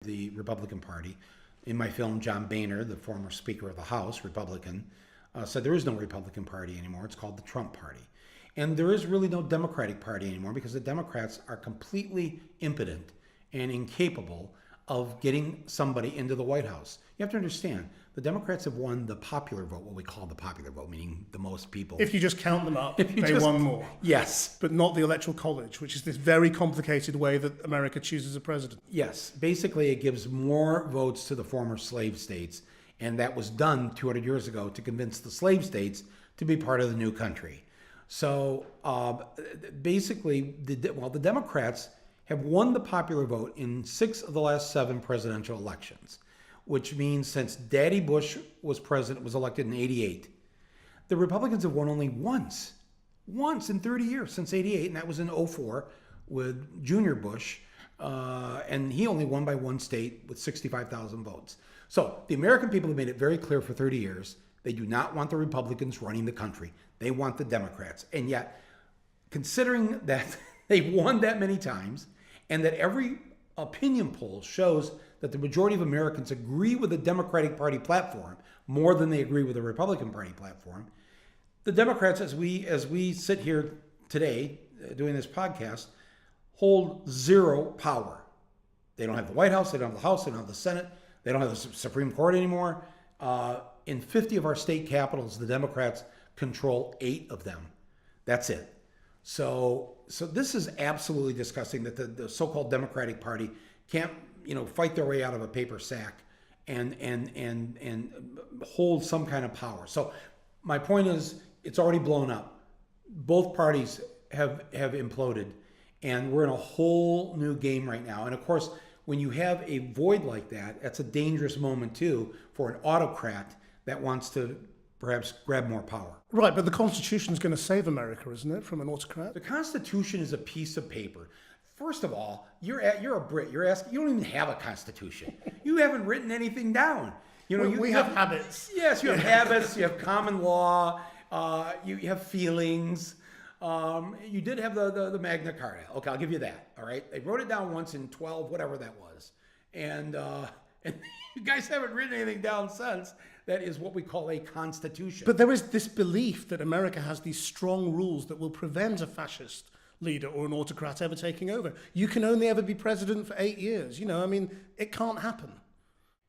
the Republican Party. In my film, John Boehner, the former Speaker of the House, Republican, said there is no Republican Party anymore. It's called the Trump Party. And there is really no Democratic Party anymore because the Democrats are completely impotent and incapable of getting somebody into the White House. You have to understand, the Democrats have won the popular vote, what we call the popular vote, meaning the most people. If you just count them up, they won more. Yes. But not the Electoral College, which is this very complicated way that America chooses a president. Yes. Basically, it gives more votes to the former slave states, and that was done 200 years ago to convince the slave states to be part of the new country. So basically, the Democrats have won the popular vote in 6 of the last 7 presidential elections, which means since Daddy Bush was elected in 88, the Republicans have won only once in 30 years since 88, and that was in 04 with Junior Bush, and he only won by one state with 65,000 votes. So the American people have made it very clear for 30 years, they do not want the Republicans running the country. They want the Democrats. And yet, considering that they've won that many times, and that every opinion poll shows that the majority of Americans agree with the Democratic Party platform more than they agree with the Republican Party platform, the Democrats, as we sit here today doing this podcast, hold zero power. They don't have the White House, they don't have the House, they don't have the Senate, they don't have the Supreme Court anymore. In 50 of our state capitals, the Democrats control 8 of them. That's it. So this is absolutely disgusting that the so-called Democratic Party can't, fight their way out of a paper sack and hold some kind of power. So my point is, it's already blown up. Both parties have imploded, and we're in a whole new game right now. And of course, when you have a void like that, that's a dangerous moment too for an autocrat that wants to perhaps grab more power. Right, but the Constitution is going to save America, isn't it, from an autocrat? The Constitution is a piece of paper. First of all, you're a Brit. You're asking. You don't even have a Constitution. You haven't written anything down. We have habits. Yes, you have habits. You have common law. You have feelings. You did have the Magna Carta. Okay, I'll give you that. All right, they wrote it down once in 12, whatever that was, and you guys haven't written anything down since. That is what we call a constitution. But there is this belief that America has these strong rules that will prevent a fascist leader or an autocrat ever taking over. You can only ever be president for 8 years. It can't happen.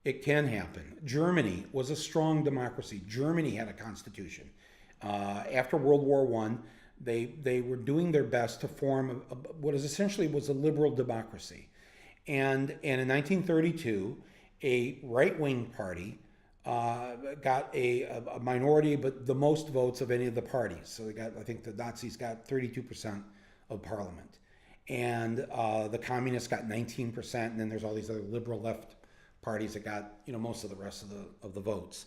It can happen. Germany was a strong democracy. Germany had a constitution. After World War I, they were doing their best to form what is essentially was a liberal democracy. And in 1932, a right-wing party got a minority, but the most votes of any of the parties. So I think the Nazis got 32% of parliament. And the communists got 19%, and then there's all these other liberal left parties that got most of the rest of the votes.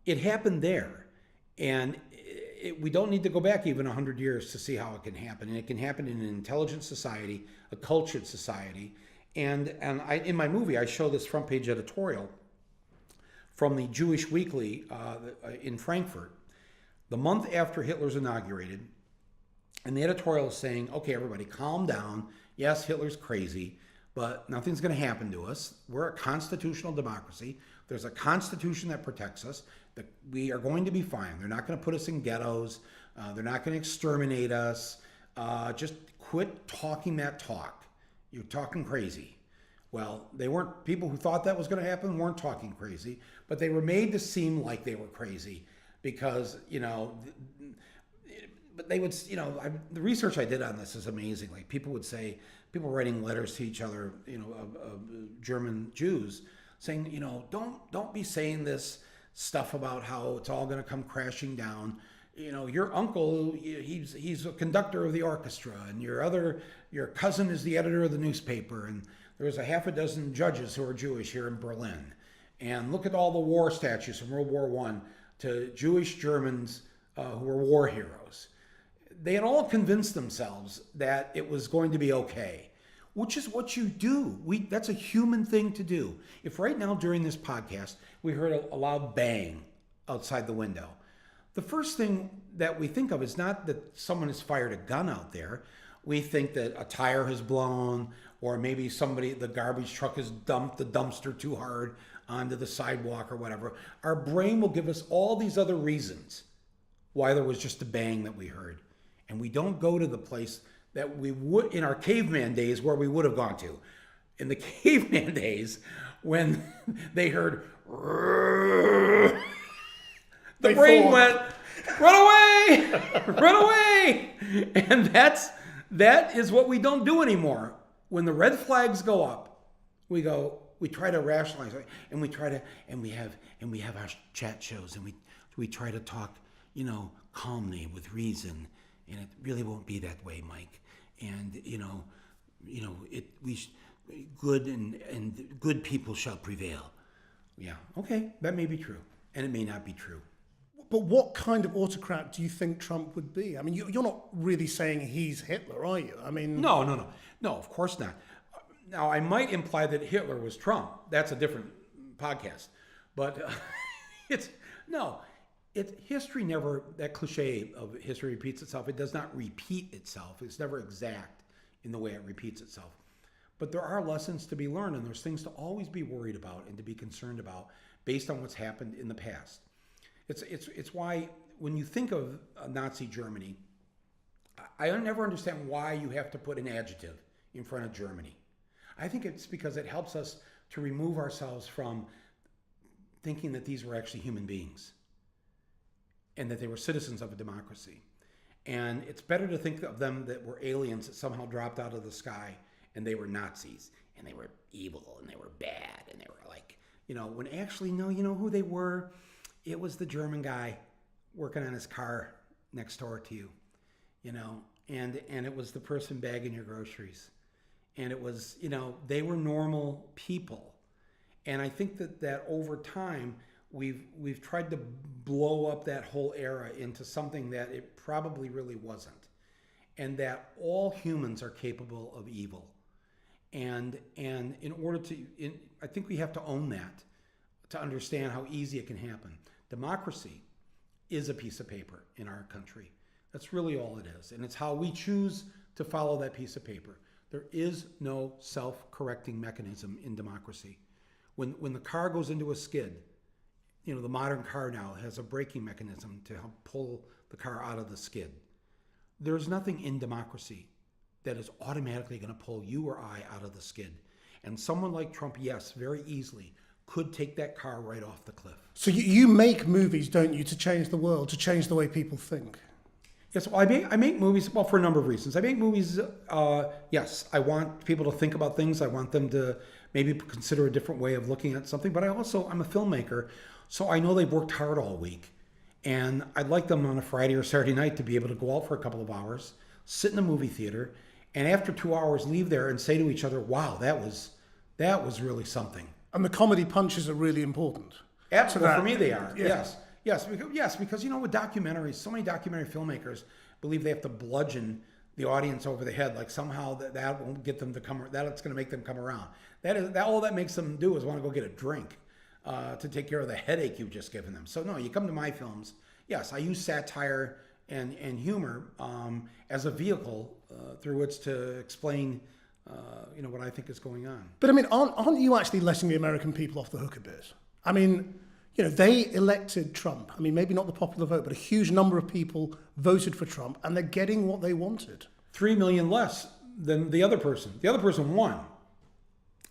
It happened there, and we don't need to go back even 100 years to see how it can happen. And it can happen in an intelligent society, a cultured society. And in my movie, I show this front page editorial from the Jewish Weekly in Frankfurt, the month after Hitler's inaugurated. And the editorial is saying, okay, everybody, calm down. Yes, Hitler's crazy, but nothing's going to happen to us. We're a constitutional democracy. There's a constitution that protects us. That we are going to be fine. They're not going to put us in ghettos. They're not going to exterminate us. Just quit talking that talk. You're talking crazy. Well, people who thought that was going to happen weren't talking crazy, but they were made to seem like they were crazy because, but they would, the research I did on this is amazing. Like people writing letters to each other, German Jews saying, don't be saying this stuff about how it's all going to come crashing down. Your uncle, he's a conductor of the orchestra, and your cousin is the editor of the newspaper, and there's a half a dozen judges who are Jewish here in Berlin. And look at all the war statues from World War I to Jewish Germans who were war heroes. They had all convinced themselves that it was going to be okay, which is what you do. That's a human thing to do. If right now during this podcast we heard a loud bang outside the window, the first thing that we think of is not that someone has fired a gun out there. We think that a tire has blown, or maybe the garbage truck has dumped the dumpster too hard onto the sidewalk or whatever. Our brain will give us all these other reasons why there was just a bang that we heard. And we don't go to the place that we would in our caveman days where we would have gone to. In the caveman days, when they heard, the brain went, run away, run away. And that is what we don't do anymore. When the red flags go up, we try to rationalize it, and we have our chat shows, and we try to talk, calmly with reason, and it really won't be that way, Mike. And good and good people shall prevail. Yeah, okay, that may be true, and it may not be true. But what kind of autocrat do you think Trump would be? I mean, you're not really saying he's Hitler, are you? I mean... No, of course not. Now, I might imply that Hitler was Trump. That's a different podcast. But history never, that cliche of history repeats itself, it does not repeat itself. It's never exact in the way it repeats itself. But there are lessons to be learned, and there's things to always be worried about and to be concerned about based on what's happened in the past. It's why when you think of Nazi Germany, I never understand why you have to put an adjective in front of Germany. I think it's because it helps us to remove ourselves from thinking that these were actually human beings and that they were citizens of a democracy. And it's better to think of them that were aliens that somehow dropped out of the sky and they were Nazis and they were evil and they were bad and they were like, when actually, no, you know who they were? It was the German guy working on his car next door to you, and it was the person bagging your groceries. And it was, they were normal people. And I think that over time, we've tried to blow up that whole era into something that it probably really wasn't. And that all humans are capable of evil. And in order I think we have to own that to understand how easy it can happen. Democracy is a piece of paper in our country. That's really all it is. And it's how we choose to follow that piece of paper. There is no self-correcting mechanism in democracy. When the car goes into a skid, the modern car now has a braking mechanism to help pull the car out of the skid. There's nothing in democracy that is automatically going to pull you or I out of the skid. And someone like Trump, yes, very easily could take that car right off the cliff. So you make movies, don't you, to change the world, to change the way people think? Yes, well, I make movies, for a number of reasons. I make movies, yes, I want people to think about things. I want them to maybe consider a different way of looking at something. But I'm a filmmaker, so I know they've worked hard all week. And I'd like them on a Friday or Saturday night to be able to go out for a couple of hours, sit in a movie theater, and after 2 hours leave there and say to each other, wow, that was really something. And the comedy punches are really important. Absolutely, for me they are, yeah. Yes, because with documentaries, so many documentary filmmakers believe they have to bludgeon the audience over the head, like somehow that won't get them to come, that's going to make them come around. All that makes them do is want to go get a drink to take care of the headache you've just given them. So no, you come to my films, yes, I use satire and humor as a vehicle through which to explain what I think is going on. But I mean, aren't you actually letting the American people off the hook a bit? I mean, they elected Trump. I mean, maybe not the popular vote, but a huge number of people voted for Trump, and they're getting what they wanted. 3 million less than the other person. The other person won.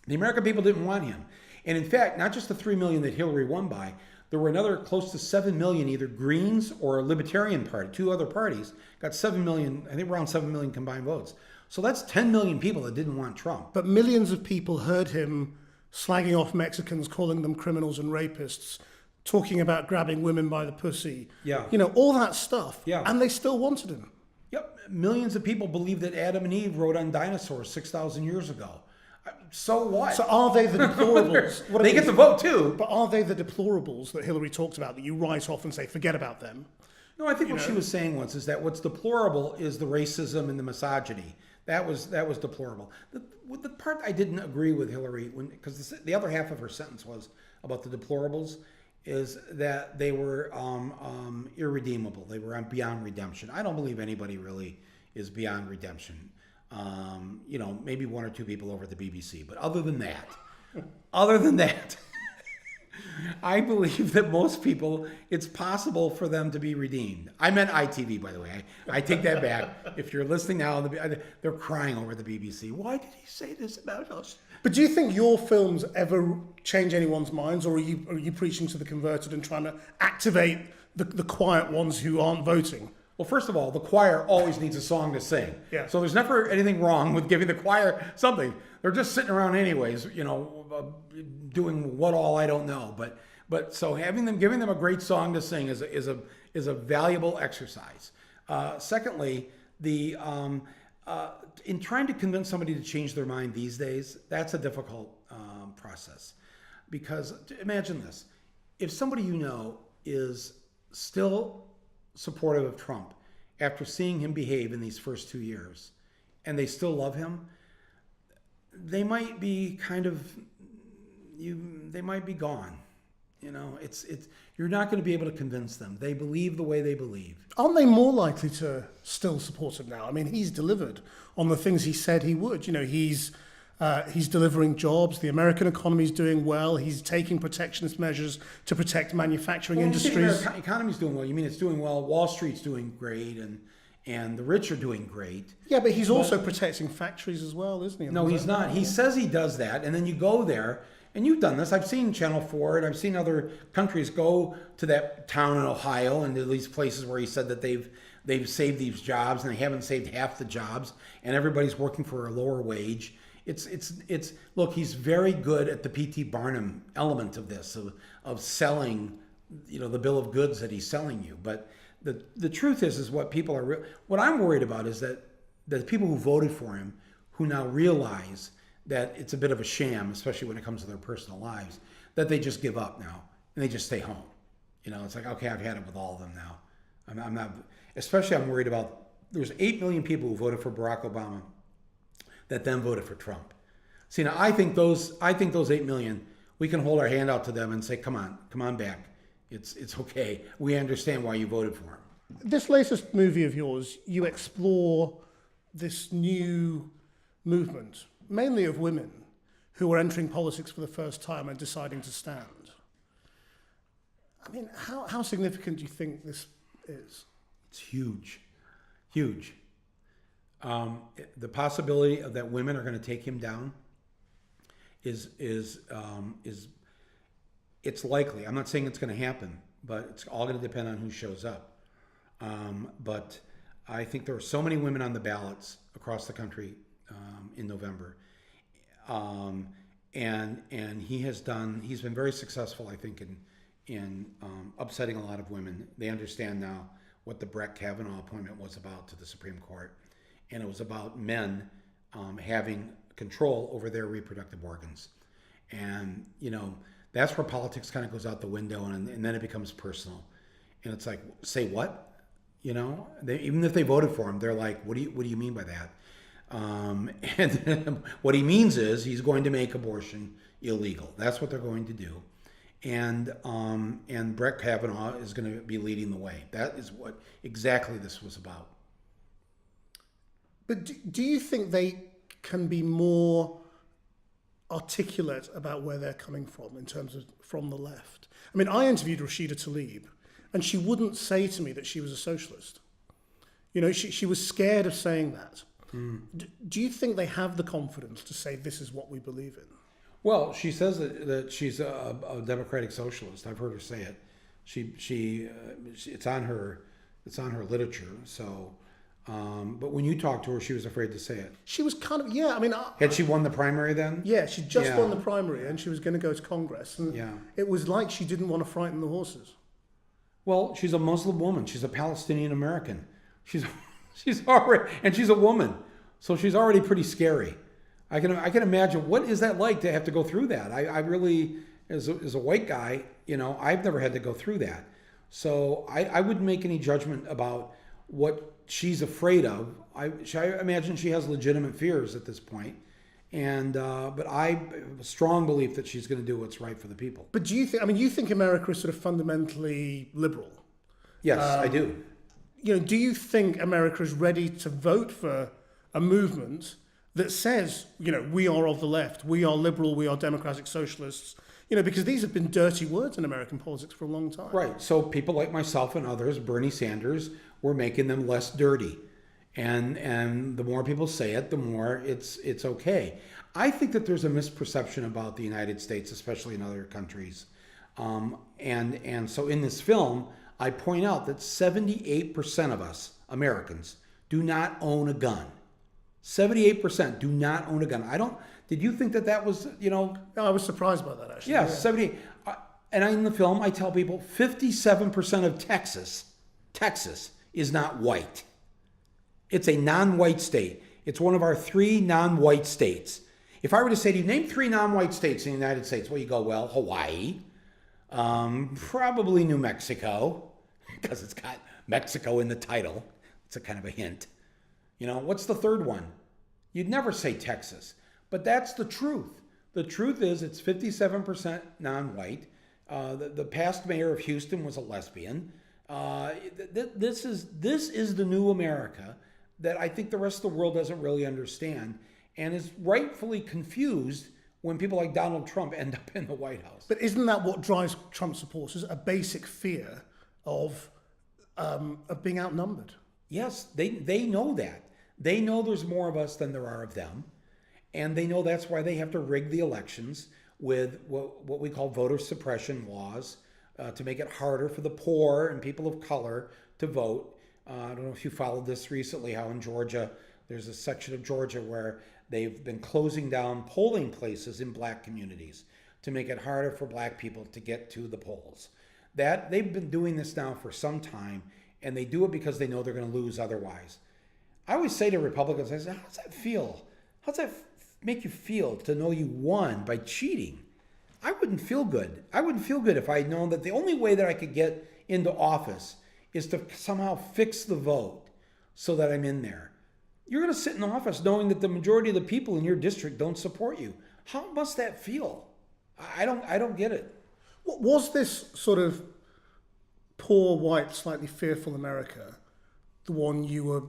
The American people didn't want him. And in fact, not just the 3 million that Hillary won by, there were another close to 7 million, either Greens or a Libertarian Party, two other parties, got 7 million, I think around 7 million combined votes. So that's 10 million people that didn't want Trump. But millions of people heard him slagging off Mexicans, calling them criminals and rapists, talking about grabbing women by the pussy. Yeah. All that stuff. Yeah. And they still wanted him. Yep. Millions of people believe that Adam and Eve rode on dinosaurs 6,000 years ago. So what? So are they the deplorables? They get the vote too. But are they the deplorables that Hillary talked about that you write off and say, forget about them? No, I think what she was saying once is that what's deplorable is the racism and the misogyny. That was deplorable. The part I didn't agree with Hillary, because the other half of her sentence was about the deplorables, is that they were irredeemable. They were beyond redemption. I don't believe anybody really is beyond redemption. Maybe one or two people over at the BBC. But other than that, I believe that most people, it's possible for them to be redeemed. I meant ITV, by the way. I take that back. If you're listening now, they're crying over the BBC. Why did he say this about us? But do you think your films ever change anyone's minds, or are you preaching to the converted and trying to activate the quiet ones who aren't voting? Well, first of all, the choir always needs a song to sing. Yeah. So there's never anything wrong with giving the choir something. They're just sitting around anyways, doing what all I don't know. But so giving them a great song to sing is a valuable exercise. Secondly, in trying to convince somebody to change their mind these days, that's a difficult process. Because imagine this: if somebody is still supportive of Trump after seeing him behave in these first 2 years, and they still love him, they might be they might be gone. You're not going to be able to convince them. They believe the way they believe. Aren't they more likely to still support him now? I mean, he's delivered on the things he said he would. He's delivering jobs. The American economy is doing well. He's taking protectionist measures to protect manufacturing industries. The economy's doing well. You mean it's doing well? Wall Street's doing great, and the rich are doing great. Yeah, but he's also protecting factories as well, isn't he? No, he's not. He says he does that, and then you go there, and you've done this. I've seen Channel 4, and I've seen other countries go to that town in Ohio and to these places where he said that they've saved these jobs, and they haven't saved half the jobs, and everybody's working for a lower wage. Look, he's very good at the P.T. Barnum element of this, of selling, the bill of goods that he's selling you. But the truth is what people are, what I'm worried about is that the people who voted for him, who now realize that it's a bit of a sham, especially when it comes to their personal lives, that they just give up now and they just stay home. It's like, okay, I've had it with all of them now. I'm not, especially I'm worried about, there's 8 million people who voted for Barack Obama that then voted for Trump. See, now I think those 8 million, we can hold our hand out to them and say, come on back. It's okay. We understand why you voted for him. This latest movie of yours, you explore this new movement, mainly of women who are entering politics for the first time and deciding to stand. I mean, how significant do you think this is? It's huge. The possibility of that women are going to take him down is it's likely. I'm not saying it's going to happen, but it's all going to depend on who shows up. But I think there are so many women on the ballots across the country in November, and he's been very successful, I think, in upsetting a lot of women. They understand now what the Brett Kavanaugh appointment was about to the Supreme Court. And it was about men having control over their reproductive organs. And, that's where politics kind of goes out the window, and then it becomes personal. And it's like, say what? Even if they voted for him, they're like, what do you mean by that? And what he means is he's going to make abortion illegal. That's what they're going to do. And Brett Kavanaugh is going to be leading the way. That is what exactly this was about. But do you think they can be more articulate about where they're coming from in terms of from the left? I mean, I interviewed Rashida Tlaib, and she wouldn't say to me that she was a socialist. She was scared of saying that. Do you think they have the confidence to say this is what we believe in? Well, she says that she's a democratic socialist. I've heard her say it. It's on her literature. So, but when you talked to her, she was afraid to say it. She was kind of, yeah. I mean, had she won the primary then? Yeah, she just won the primary, and she was going to go to Congress. And it was like she didn't want to frighten the horses. Well, she's a Muslim woman. She's a Palestinian American. She's already, and she's a woman, so she's already pretty scary. I can imagine, what is that like to have to go through that? I really, as a white guy, I've never had to go through that. So I wouldn't make any judgment about what she's afraid of. I imagine she has legitimate fears at this point. But I have a strong belief that she's going to do what's right for the people. But do you think, you think America is sort of fundamentally liberal? Yes, I do. Do you think America is ready to vote for a movement that says, we are of the left, we are liberal, we are democratic socialists, because these have been dirty words in American politics for a long time. Right. So people like myself and others, Bernie Sanders, we're making them less dirty. And the more people say it, the more it's okay. I think that there's a misperception about the United States, especially in other countries. And so in this film, I point out that 78% of us, Americans, do not own a gun. 78% do not own a gun. Did you think that was, No, I was surprised by that, actually. Yeah, 78. And in the film, I tell people 57% of Texas is not white. It's a non-white state. It's one of our 3 non-white states. If I were to say to you, name 3 non-white states in the United States, well, you go, well, Hawaii, probably New Mexico, because it's got Mexico in the title. It's a kind of a hint. What's the third one? You'd never say Texas, but that's the truth. The truth is it's 57% non-white. The past mayor of Houston was a lesbian. This is the new America that I think the rest of the world doesn't really understand and is rightfully confused when people like Donald Trump end up in the White House. But isn't that what drives Trump supporters? A basic fear of being outnumbered. Yes, they know that. They know there's more of us than there are of them. And they know that's why they have to rig the elections with what we call voter suppression laws to make it harder for the poor and people of color to vote. I don't know if you followed this recently, how in Georgia, there's a section of Georgia where they've been closing down polling places in black communities to make it harder for black people to get to the polls. That they've been doing this now for some time, and they do it because they know they're going to lose otherwise. I always say to Republicans, I say, how's that feel? How's that make you feel to know you won by cheating? I wouldn't feel good. I wouldn't feel good if I had known that the only way that I could get into office is to somehow fix the vote so that I'm in there. You're going to sit in office knowing that the majority of the people in your district don't support you. How must that feel? I don't get it. Was this sort of poor, white, slightly fearful America the one you were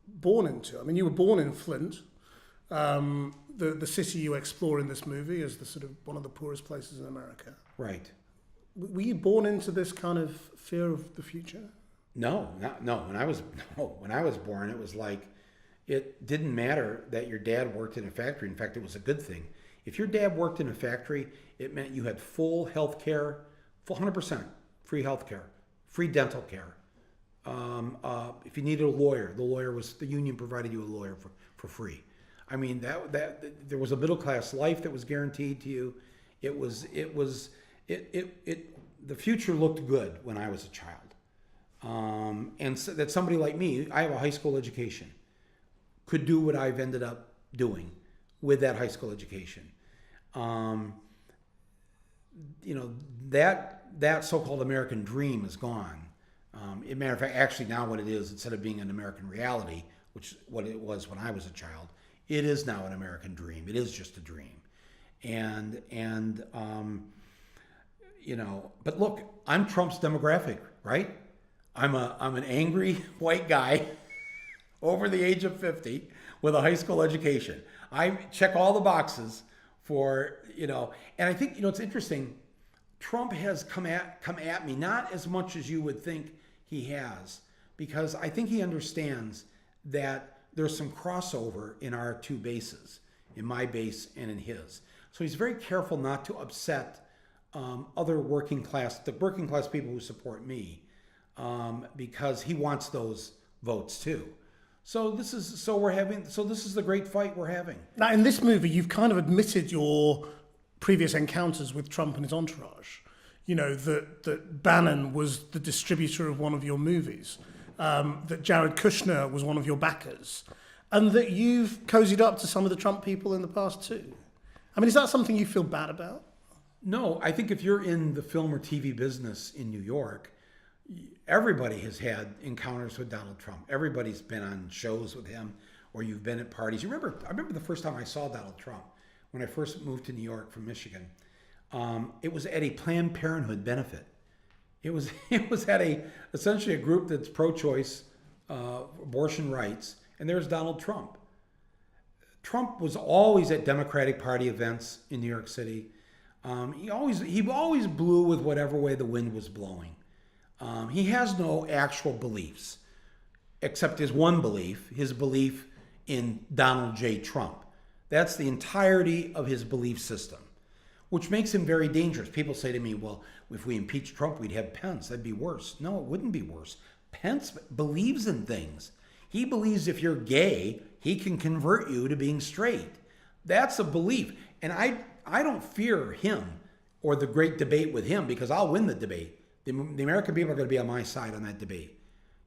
born into? I mean, you were born in Flint. The city you explore in this movie is the sort of one of the poorest places in America. Right. Were you born into this kind of fear of the future? No. When I was born, it was like it didn't matter that your dad worked in a factory. In fact, it was a good thing. If your dad worked in a factory, it meant you had full health care, full 100% free health care, free dental care. If you needed a lawyer, the union provided you a lawyer for free. I mean, that there was a middle class life that was guaranteed to you. The future looked good when I was a child. And so that somebody like me, I have a high school education, could do what I've ended up doing with that high school education. That so-called American dream is gone. As a matter of fact, actually now what it is, instead of being an American reality, which is what it was when I was a child, it is now an American dream. It is just a dream. But look, I'm Trump's demographic, right? I'm an angry white guy over the age of 50 with a high school education. I check all the boxes for, and I think, it's interesting. Trump has come at me, not as much as you would think he has, because I think he understands that there's some crossover in our two bases, in my base and in his. So he's very careful not to upset the working class people who support me, because he wants those votes too. So this is the great fight we're having. Now, in this movie, you've kind of admitted your previous encounters with Trump and his entourage. That Bannon was the distributor of one of your movies, that Jared Kushner was one of your backers, and that you've cozied up to some of the Trump people in the past too. I mean, is that something you feel bad about? No, I think if you're in the film or TV business in New York, everybody has had encounters with Donald Trump. Everybody's been on shows with him, or you've been at parties. I remember the first time I saw Donald Trump when I first moved to New York from Michigan. It was at a Planned Parenthood benefit. It was at essentially a group that's pro-choice, abortion rights, and there's Donald Trump. Trump was always at Democratic Party events in New York City. He always blew with whatever way the wind was blowing. He has no actual beliefs, except his one belief, his belief in Donald J. Trump. That's the entirety of his belief system, which makes him very dangerous. People say to me, well, if we impeach Trump, we'd have Pence. That'd be worse. No, it wouldn't be worse. Pence believes in things. He believes if you're gay, he can convert you to being straight. That's a belief. And I don't fear him or the great debate with him, because I'll win the debate. The American people are going to be on my side on that debate.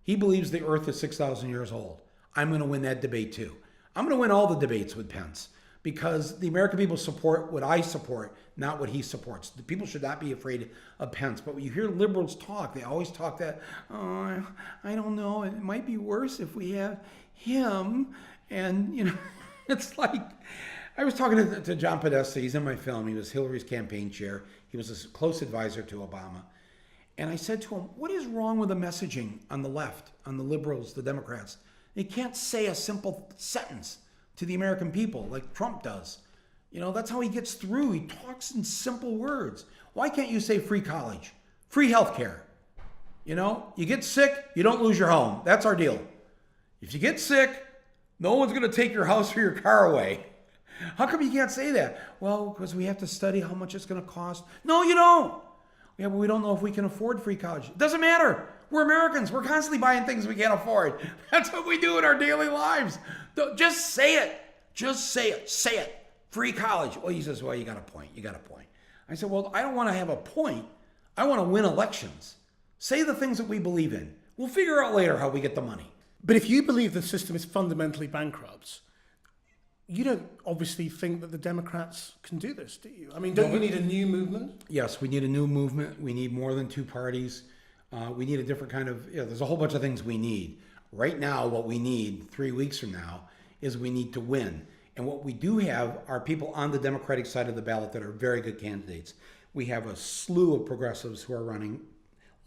He believes the earth is 6,000 years old. I'm going to win that debate too. I'm going to win all the debates with Pence, because the American people support what I support, not what he supports. The people should not be afraid of Pence. But when you hear liberals talk, they always talk that, oh, I don't know, it might be worse if we have him. And, it's like, I was talking to John Podesta. He's in my film. He was Hillary's campaign chair. He was a close advisor to Obama. And I said to him, what is wrong with the messaging on the left, on the liberals, the Democrats? They can't say a simple sentence to the American people like Trump does. That's how he gets through. He talks in simple words. Why can't you say free college, free health care? You get sick, you don't lose your home. That's our deal. If you get sick, no one's going to take your house or your car away. How come you can't say that? Well, because we have to study how much it's going to cost. No, you don't. Yeah, but we don't know if we can afford free college. It doesn't matter. We're Americans. We're constantly buying things we can't afford. That's what we do in our daily lives. Just say it. Just say it. Say it. Free college. Well, he says, well, you got a point. You got a point. I said, well, I don't want to have a point. I want to win elections. Say the things that we believe in. We'll figure out later how we get the money. But if you believe the system is fundamentally bankrupt, you don't obviously think that the Democrats can do this, do you? I mean, don't you need a new movement? Yes, we need a new movement. We need more than two parties. We need a different kind of, there's a whole bunch of things we need. Right now, what we need 3 weeks from now is we need to win. And what we do have are people on the Democratic side of the ballot that are very good candidates. We have a slew of progressives who are running,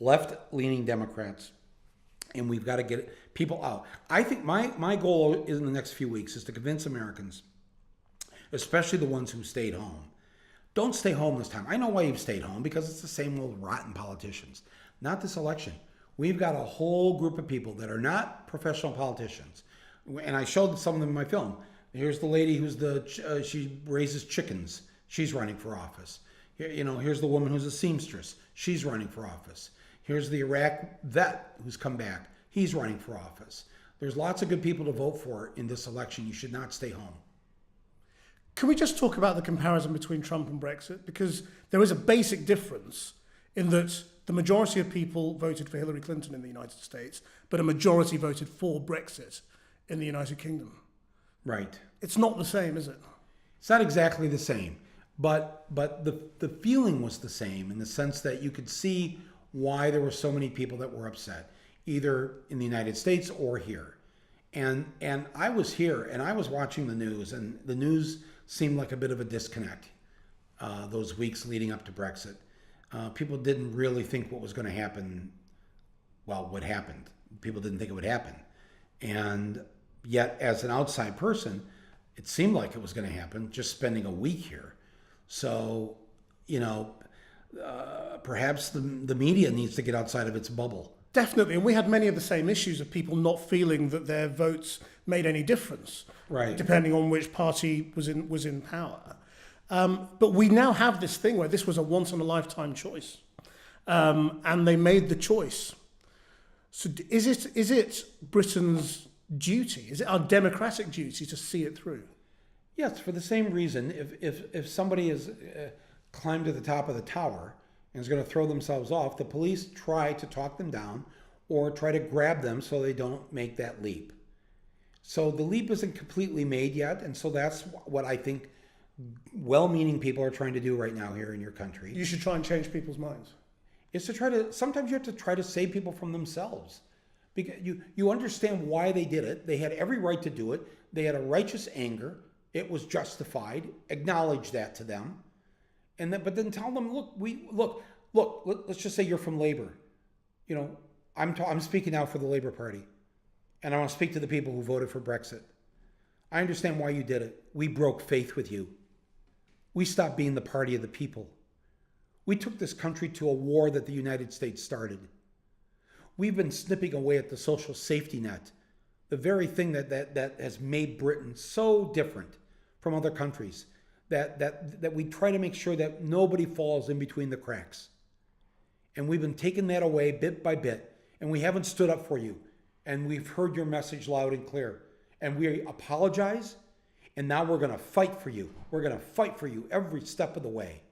left-leaning Democrats, and we've got to get people out. I think my goal in the next few weeks is to convince Americans, especially the ones who stayed home, don't stay home this time. I know why you've stayed home, because it's the same old rotten politicians. Not this election. We've got a whole group of people that are not professional politicians. And I showed some of them in my film. Here's the lady who's she raises chickens. She's running for office. Here's the woman who's a seamstress. She's running for office. Here's the Iraq vet who's come back. He's running for office. There's lots of good people to vote for in this election. You should not stay home. Can we just talk about the comparison between Trump and Brexit? Because there is a basic difference in that the majority of people voted for Hillary Clinton in the United States, but a majority voted for Brexit in the United Kingdom. Right. It's not the same, is it? It's not exactly the same, but the feeling was the same, in the sense that you could see why there were so many people that were upset, either in the United States or here. And I was here, and I was watching the news, and the news seemed like a bit of a disconnect those weeks leading up to Brexit. People didn't really think what was going to happen, what happened. People didn't think it would happen. And yet, as an outside person, it seemed like it was going to happen, just spending a week here. So, perhaps the media needs to get outside of its bubble. Definitely, and we had many of the same issues of people not feeling that their votes made any difference, right? Depending on which party was in power. But we now have this thing where this was a once-in-a-lifetime choice, and they made the choice. So is it Britain's duty? Is it our democratic duty to see it through? Yes, for the same reason. If somebody has climbed to the top of the tower and is going to throw themselves off, the police try to talk them down or try to grab them so they don't make that leap. So the leap isn't completely made yet, and so that's what I think well-meaning people are trying to do right now here in your country. You should try and change people's minds. Is to try to, sometimes you have to try to save people from themselves. Because you understand why they did it. They had every right to do it. They had a righteous anger. It was justified. Acknowledge that to them. But then tell them, look, let's just say you're from labor. I'm speaking now for the Labor Party. And I want to speak to the people who voted for Brexit. I understand why you did it. We broke faith with you. We stopped being the party of the people. We took this country to a war that the United States started. We've been snipping away at the social safety net, the very thing that has made Britain so different from other countries, that we try to make sure that nobody falls in between the cracks. And we've been taking that away bit by bit, and we haven't stood up for you. And we've heard your message loud and clear. And we apologize, and now we're going to fight for you. We're going to fight for you every step of the way.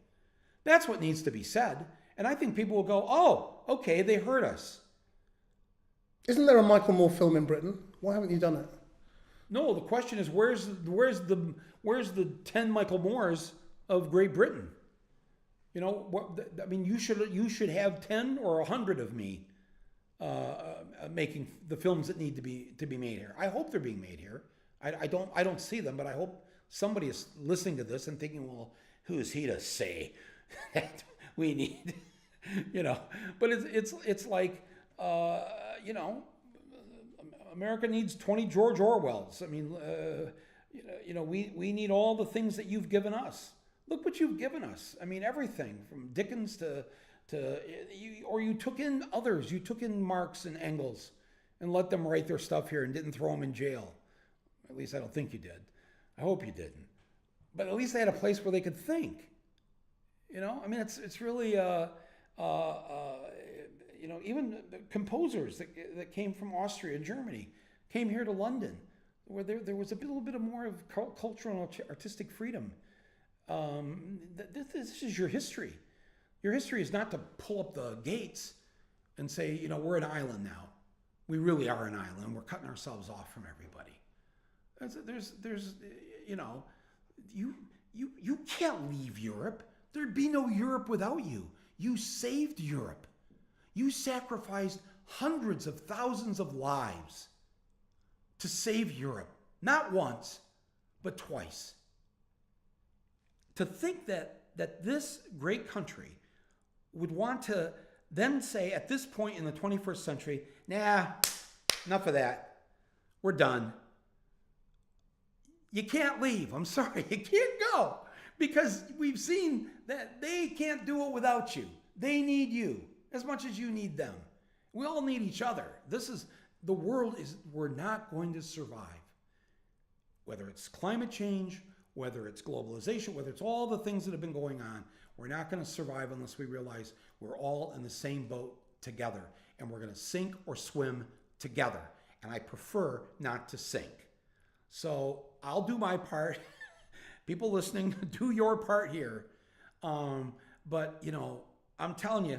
That's what needs to be said. And I think people will go, oh, okay, they heard us. Isn't there a Michael Moore film in Britain? Why haven't you done it? No, the question is, where's the 10 Michael Moores of Great Britain? You know, I mean, you should have 10 or 100 of me making the films that need to be made here. I hope they're being made here. I don't see them, but I hope somebody is listening to this and thinking, well, who is he to say that we need, you know? But it's like, you know, America needs 20 George Orwells. I mean, you know, we need all the things that you've given us. Look what you've given us. I mean, everything from Dickens to you took in others. You took in Marx and Engels and let them write their stuff here and didn't throw them in jail. At least I don't think you did. I hope you didn't. But at least they had a place where they could think. You know, I mean, it's really, you know, even composers that came from Austria and Germany came here to London, where there was a little bit of more of cultural and artistic freedom. This is your history. Your history is not to pull up the gates and say, you know, we're an island now. We really are an island. We're cutting ourselves off from everybody. There's, you know, you can't leave Europe. There'd be no Europe without you. You saved Europe. You sacrificed hundreds of thousands of lives to save Europe. Not once, but twice. To think that this great country would want to then say at this point in the 21st century, nah, enough of that. We're done. You can't leave. I'm sorry. You can't go because we've seen that they can't do it without you. They need you as much as you need them. We all need each other. The world we're not going to survive. Whether it's climate change, whether it's globalization, whether it's all the things that have been going on, we're not going to survive unless we realize we're all in the same boat together and we're going to sink or swim together. And I prefer not to sink. So I'll do my part. People listening, do your part here. But, you know, I'm telling you,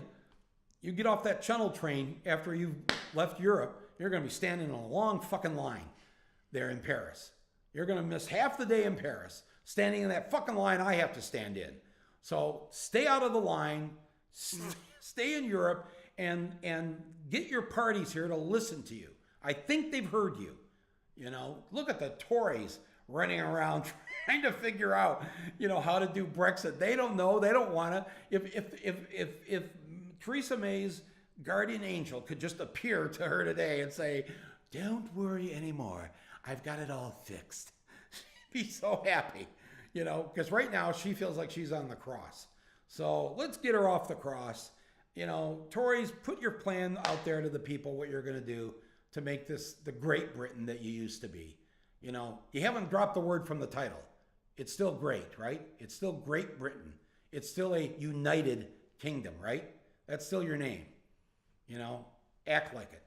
you get off that Channel train after you've left Europe, you're going to be standing in a long fucking line there in Paris. You're going to miss half the day in Paris, standing in that fucking line I have to stand in. So stay out of the line, stay in Europe, and get your parties here to listen to you. I think they've heard you. You know, look at the Tories running around trying to figure out, you know, how to do Brexit. They don't know. They don't want to. If Theresa May's guardian angel could just appear to her today and say, "Don't worry anymore. I've got it all fixed." She'd be so happy, you know, because right now she feels like she's on the cross. So let's get her off the cross. You know, Tories, put your plan out there to the people, what you're going to do to make this the Great Britain that you used to be. You know, you haven't dropped the word from the title. It's still great, right? It's still Great Britain. It's still a united kingdom, right? That's still your name. You know, act like it.